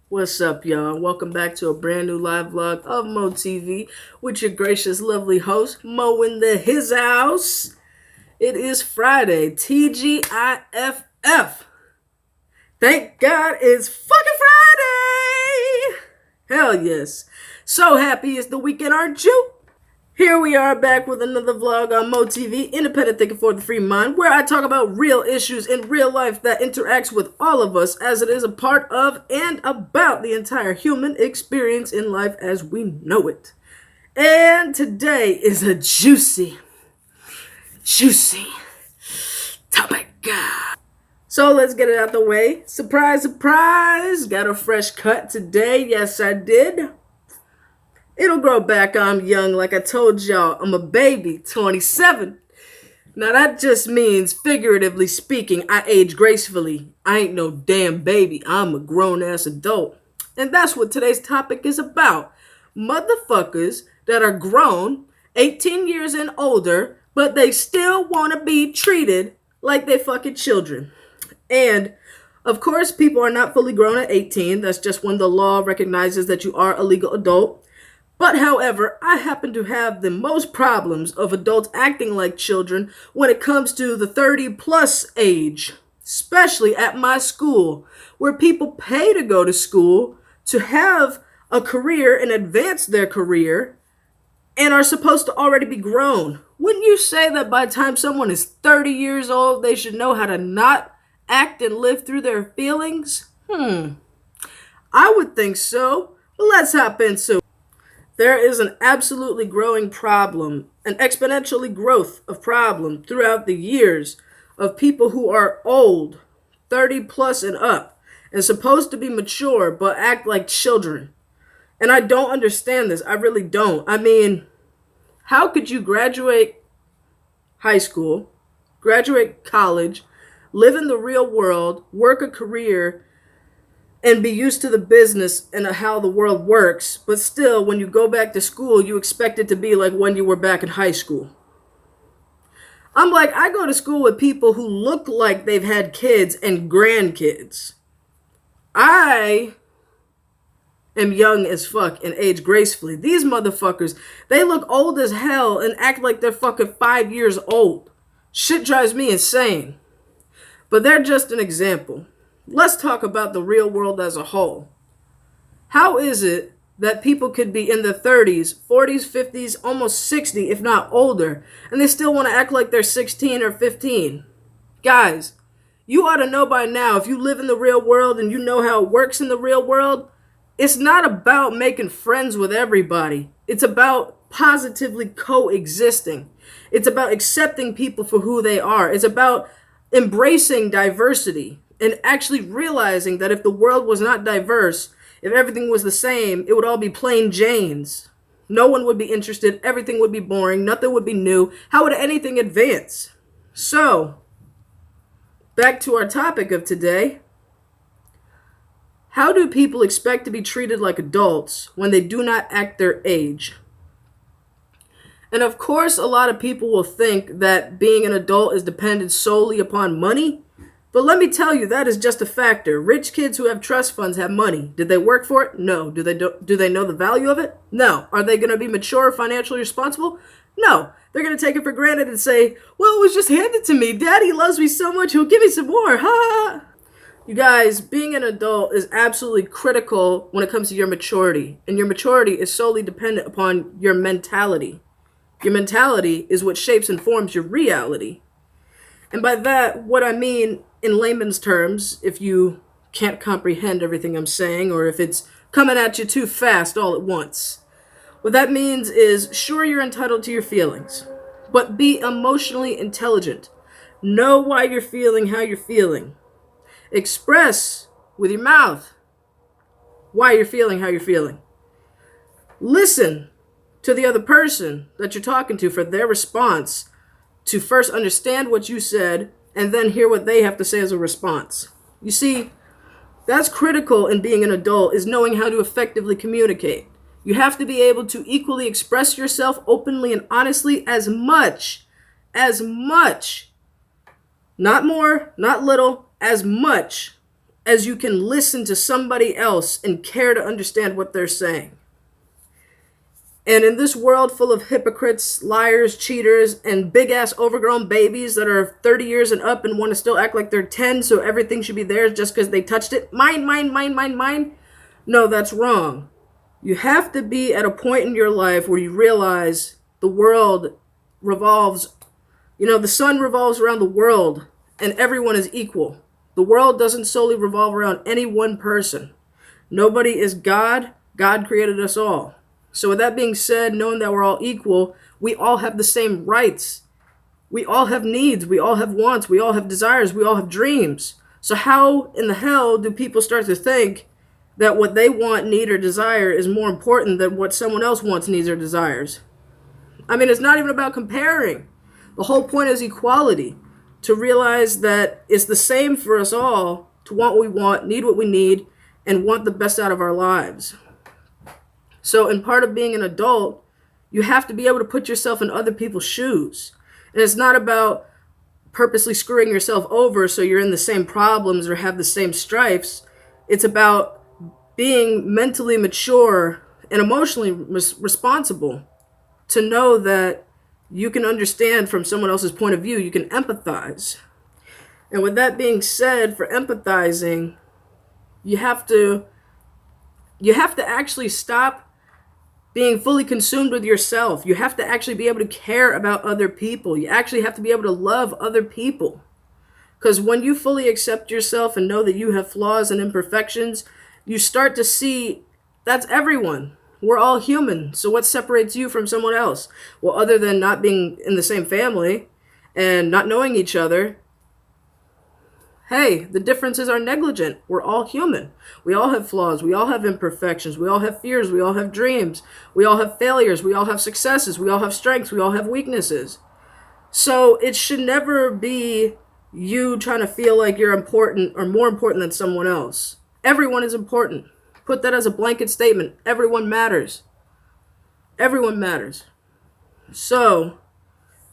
What's up, y'all? Welcome back to a brand new live vlog of Mo TV with your gracious, lovely host, Mo in the his house. It is Friday, TGIFF. Thank God it's fucking Friday! Hell yes. So happy it's the weekend, aren't you? Here we are back with another vlog on Mo TV, independent thinking for the free mind, where I talk about real issues in real life that interacts with all of us as it is a part of and about the entire human experience in life as we know it. And today is a juicy topic. So let's get it out the way. Surprise, surprise. Got a fresh cut today. Yes, I did. It'll grow back. I'm young. Like I told y'all, I'm a baby, 27. Now that just means, figuratively speaking, I age gracefully. I ain't no damn baby. I'm a grown-ass adult. And that's what today's topic is about. Motherfuckers that are grown, 18 years and older, but they still want to be treated like they fucking children. And of course, people are not fully grown at 18. That's just when the law recognizes that you are a legal adult. But however, I happen to have the most problems of adults acting like children when it comes to the 30 plus age, especially at my school, where people pay to go to school to have a career and advance their career and are supposed to already be grown. Wouldn't you say that by the time someone is 30 years old, they should know how to not act and live through their feelings? I would think so. Let's hop into it. There is an absolutely growing problem, an exponentially growth of problem throughout the years of people who are old, 30 plus and up, and supposed to be mature but act like children. And I don't understand this. I really don't. I mean, how could you graduate high school, graduate college, live in the real world, work a career, and be used to the business and how the world works, but still, when you go back to school, you expect it to be like when you were back in high school? I'm like, I go to school with people who look like they've had kids and grandkids. I am young as fuck and age gracefully. These motherfuckers, they look old as hell and act like they're fucking 5 years old. Shit drives me insane. But they're just an example. Let's talk about the real world as a whole. How is it that people could be in their 30s, 40s, 50s, almost 60, if not older, and they still want to act like they're 16 or 15? Guys, you ought to know by now, if you live in the real world and you know how it works in the real world, it's not about making friends with everybody. It's about positively coexisting. It's about accepting people for who they are. It's about embracing diversity and actually realizing that if the world was not diverse, if everything was the same, it would all be plain Janes. No one would be interested. Everything would be boring. Nothing would be new. How would anything advance? So, back to our topic of today. How do people expect to be treated like adults when they do not act their age? And of course, a lot of people will think that being an adult is dependent solely upon money. But let me tell you, that is just a factor. Rich kids who have trust funds have money. Did they work for it? No. Do they know the value of it? No. Are they going to be mature, financially responsible? No. They're going to take it for granted and say, well, it was just handed to me. Daddy loves me so much, he'll give me some more. Ha! You guys, being an adult is absolutely critical when it comes to your maturity. And your maturity is solely dependent upon your mentality. Your mentality is what shapes and forms your reality. And by that, what I mean in layman's terms, if you can't comprehend everything I'm saying, or if it's coming at you too fast all at once, what that means is, sure, you're entitled to your feelings, but be emotionally intelligent. Know why you're feeling how you're feeling. Express with your mouth why you're feeling how you're feeling. Listen to the other person that you're talking to for their response, to first understand what you said and then hear what they have to say as a response. You see, that's critical in being an adult, is knowing how to effectively communicate. You have to be able to equally express yourself openly and honestly as much, not more, not little, as much as you can listen to somebody else and care to understand what they're saying. And in this world full of hypocrites, liars, cheaters, and big-ass overgrown babies that are 30 years and up and want to still act like they're 10, so everything should be theirs just because they touched it. Mine, mine, mine, mine, mine. No, that's wrong. You have to be at a point in your life where you realize the world revolves, the sun revolves around the world and everyone is equal. The world doesn't solely revolve around any one person. Nobody is God. God created us all. So with that being said, knowing that we're all equal, we all have the same rights. We all have needs. We all have wants. We all have desires. We all have dreams. So how in the hell do people start to think that what they want, need, or desire is more important than what someone else wants, needs, or desires? I mean, it's not even about comparing. The whole point is equality. To realize that it's the same for us all to want what we want, need what we need, and want the best out of our lives. So in part of being an adult, you have to be able to put yourself in other people's shoes. And it's not about purposely screwing yourself over so you're in the same problems or have the same strifes. It's about being mentally mature and emotionally responsible to know that you can understand from someone else's point of view. You can empathize. And with that being said, for empathizing, you have to actually stop being fully consumed with yourself. You have to actually be able to care about other people. You actually have to be able to love other people. Because when you fully accept yourself and know that you have flaws and imperfections, you start to see that's everyone. We're all human. So what separates you from someone else? Well, other than not being in the same family and not knowing each other, hey, the differences are negligent. We're all human. We all have flaws. We all have imperfections. We all have fears. We all have dreams. We all have failures. We all have successes. We all have strengths. We all have weaknesses. So it should never be you trying to feel like you're important or more important than someone else. Everyone is important. Put that as a blanket statement. Everyone matters. Everyone matters. So,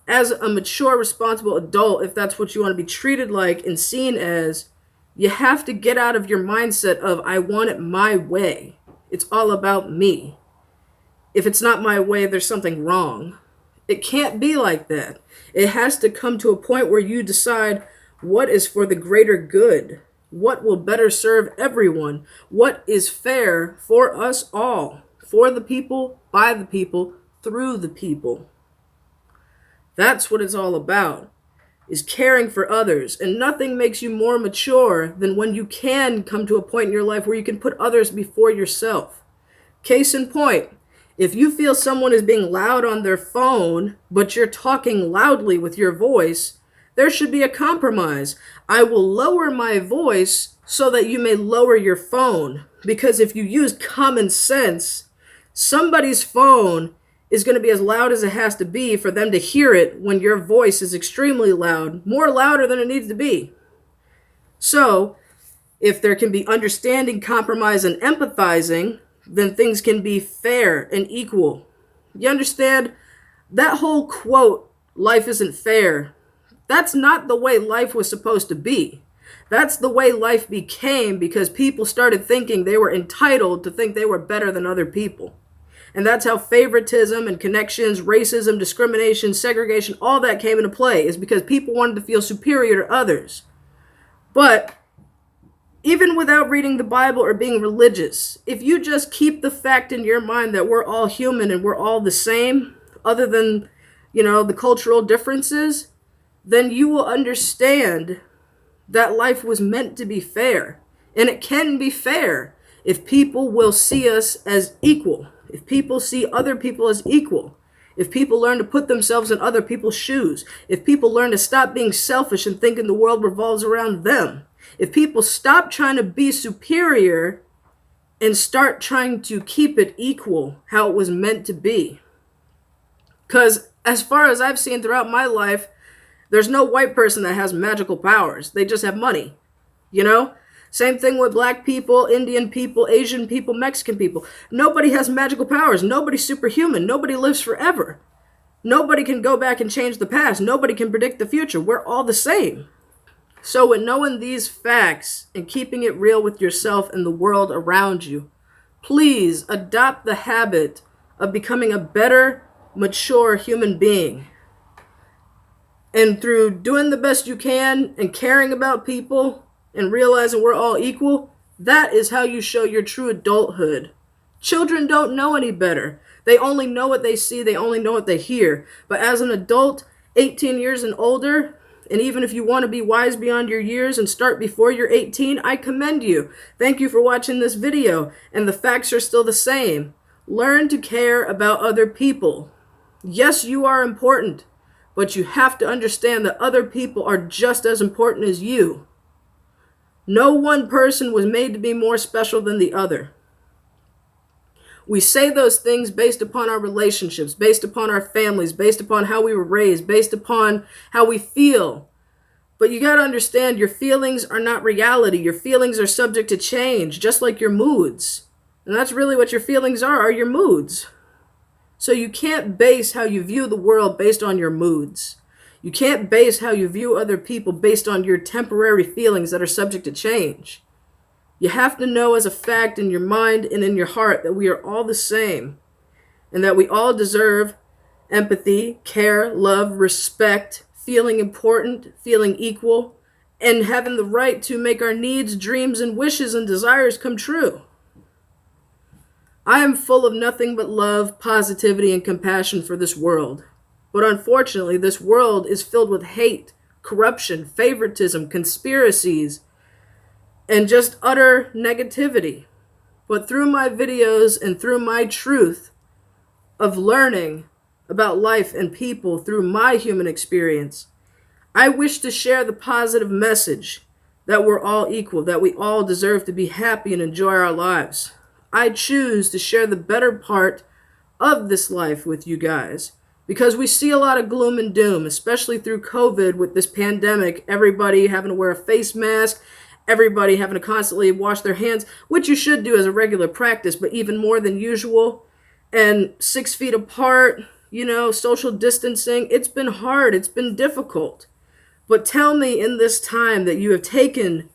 as a mature, responsible adult, if that's what you want to be treated like and seen as, you have to get out of your mindset of, I want it my way. It's all about me. If it's not my way, there's something wrong. It can't be like that. It has to come to a point where you decide what is for the greater good, what will better serve everyone, what is fair for us all, for the people, by the people, through the people. That's what it's all about, is caring for others. And nothing makes you more mature than when you can come to a point in your life where you can put others before yourself. Case in point, if you feel someone is being loud on their phone, but you're talking loudly with your voice, there should be a compromise. I will lower my voice so that you may lower your phone. Because if you use common sense, somebody's phone is going to be as loud as it has to be for them to hear it when your voice is extremely loud, more louder than it needs to be. So, if there can be understanding, compromise, and empathizing, then things can be fair and equal. You understand? That whole quote, life isn't fair, that's not the way life was supposed to be. That's the way life became because people started thinking they were entitled to think they were better than other people. And that's how favoritism and connections, racism, discrimination, segregation, all that came into play, is because people wanted to feel superior to others. But even without reading the Bible or being religious, if you just keep the fact in your mind that we're all human and we're all the same, other than, the cultural differences, then you will understand that life was meant to be fair. And it can be fair if people will see us as equal. If people see other people as equal, if people learn to put themselves in other people's shoes, if people learn to stop being selfish and thinking the world revolves around them, if people stop trying to be superior and start trying to keep it equal, how it was meant to be. Because as far as I've seen throughout my life, there's no white person that has magical powers. They just have money, Same thing with black people, Indian people, Asian people, Mexican people. Nobody has magical powers. Nobody's superhuman. Nobody lives forever. Nobody can go back and change the past. Nobody can predict the future. We're all the same. So with knowing these facts and keeping it real with yourself and the world around you, please adopt the habit of becoming a better, mature human being. And through doing the best you can and caring about people and realizing we're all equal, that is how you show your true adulthood. Children don't know any better. They only know what they see, they only know what they hear. But as an adult, 18 years and older, and even if you want to be wise beyond your years and start before you're 18, I commend you. Thank you for watching this video, and the facts are still the same. Learn to care about other people. Yes, you are important, but you have to understand that other people are just as important as you. No one person was made to be more special than the other. We say those things based upon our relationships, based upon our families, based upon how we were raised, based upon how we feel. But you got to understand, your feelings are not reality. Your feelings are subject to change, just like your moods. And that's really what your feelings are your moods. So you can't base how you view the world based on your moods. You can't base how you view other people based on your temporary feelings that are subject to change. You have to know as a fact in your mind and in your heart that we are all the same and that we all deserve empathy, care, love, respect, feeling important, feeling equal, and having the right to make our needs, dreams, and wishes and desires come true. I am full of nothing but love, positivity, and compassion for this world. But unfortunately, this world is filled with hate, corruption, favoritism, conspiracies, and just utter negativity. But through my videos and through my truth of learning about life and people through my human experience, I wish to share the positive message that we're all equal, that we all deserve to be happy and enjoy our lives. I choose to share the better part of this life with you guys because we see a lot of gloom and doom, especially through COVID with this pandemic, everybody having to wear a face mask, everybody having to constantly wash their hands, which you should do as a regular practice, but even more than usual, and 6 feet apart, social distancing. It's been hard. It's been difficult. But tell me in this time that you have taken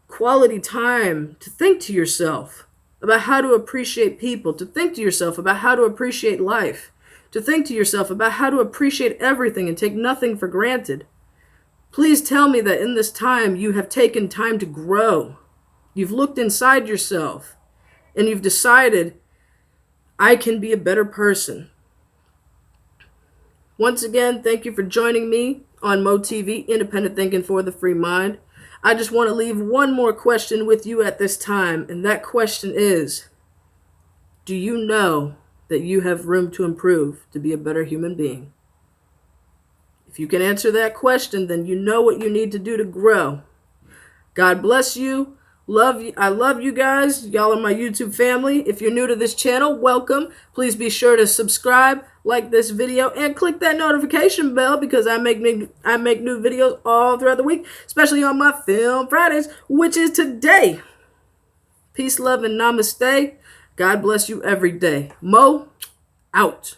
quality time to think to yourself about how to appreciate people, to think to yourself about how to appreciate life, to think to yourself about how to appreciate everything and take nothing for granted. Please tell me that in this time you have taken time to grow. You've looked inside yourself and you've decided, I can be a better person. Once again, thank you for joining me on MoTV, Independent Thinking for the Free Mind. I just want to leave one more question with you at this time, and that question is, do you know that you have room to improve to be a better human being? If you can answer that question, then you know what you need to do to grow. God bless you. Love you. I love you guys. Y'all are my YouTube family. If you're new to this channel, welcome. Please be sure to subscribe, like this video, and click that notification bell because I make new videos all throughout the week, especially on my Film Fridays, which is today. Peace, love, and namaste. God bless you every day. Mo, out.